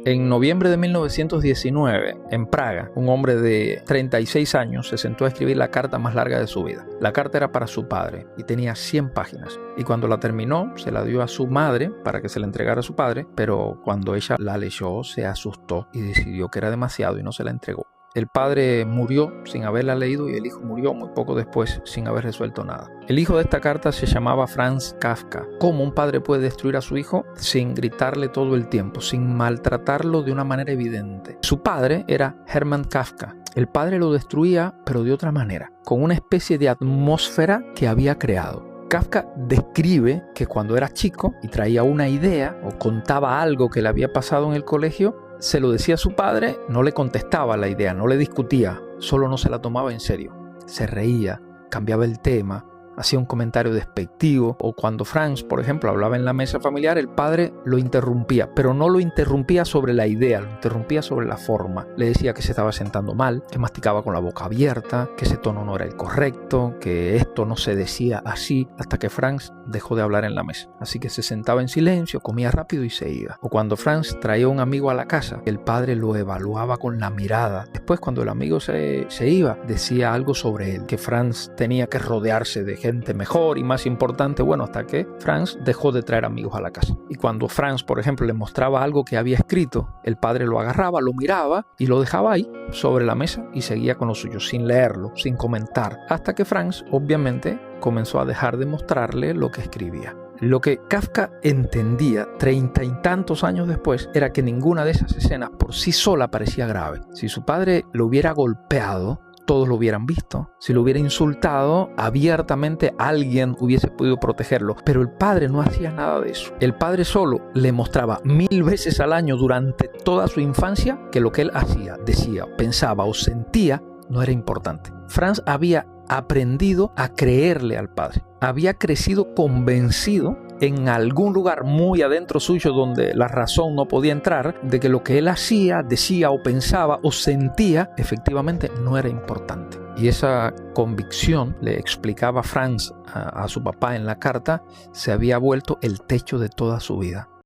En noviembre de 1919, en Praga, un hombre de 36 años se sentó a escribir la carta más larga de su vida. La carta era para su padre y tenía 100 páginas. Y cuando la terminó, se la dio a su madre para que se la entregara a su padre, pero cuando ella la leyó, se asustó y decidió que era demasiado y no se la entregó. El padre murió sin haberla leído y el hijo murió muy poco después sin haber resuelto nada. El hijo de esta carta se llamaba Franz Kafka. ¿Cómo un padre puede destruir a su hijo sin gritarle todo el tiempo, sin maltratarlo de una manera evidente? Su padre era Hermann Kafka. El padre lo destruía, pero de otra manera, con una especie de atmósfera que había creado. Kafka describe que cuando era chico y traía una idea o contaba algo que le había pasado en el colegio, se lo decía a su padre, no le contestaba la idea, no le discutía, solo no se la tomaba en serio. Se reía, cambiaba el tema, hacía un comentario despectivo, o cuando Franz, por ejemplo, hablaba en la mesa familiar, el padre lo interrumpía, pero no lo interrumpía sobre la idea, lo interrumpía sobre la forma. Le decía que se estaba sentando mal, que masticaba con la boca abierta, que ese tono no era el correcto, que esto no se decía así, hasta que Franz dejó de hablar en la mesa. Así que se sentaba en silencio, comía rápido y se iba. O cuando Franz traía a un amigo a la casa, el padre lo evaluaba con la mirada. Después, cuando el amigo se iba, decía algo sobre él, que Franz tenía que rodearse de gente mejor y más importante, bueno, hasta que Franz dejó de traer amigos a la casa. Y cuando Franz, por ejemplo, le mostraba algo que había escrito, el padre lo agarraba, lo miraba y lo dejaba ahí sobre la mesa y seguía con lo suyo, sin leerlo, sin comentar, hasta que Franz, obviamente, comenzó a dejar de mostrarle lo que escribía. Lo que Kafka entendía 30 y tantos años después era que ninguna de esas escenas por sí sola parecía grave. Si su padre lo hubiera golpeado, todos lo hubieran visto. Si lo hubiera insultado abiertamente, alguien hubiese podido protegerlo. Pero el padre no hacía nada de eso. El padre solo le mostraba 1000 veces al año durante toda su infancia que lo que él hacía, decía, pensaba o sentía no era importante. Franz había aprendido a creerle al padre. Había crecido convencido en algún lugar muy adentro suyo donde la razón no podía entrar, de que lo que él hacía, decía o pensaba o sentía efectivamente no era importante. Y esa convicción, le explicaba Franz a su papá en la carta, se había vuelto el techo de toda su vida.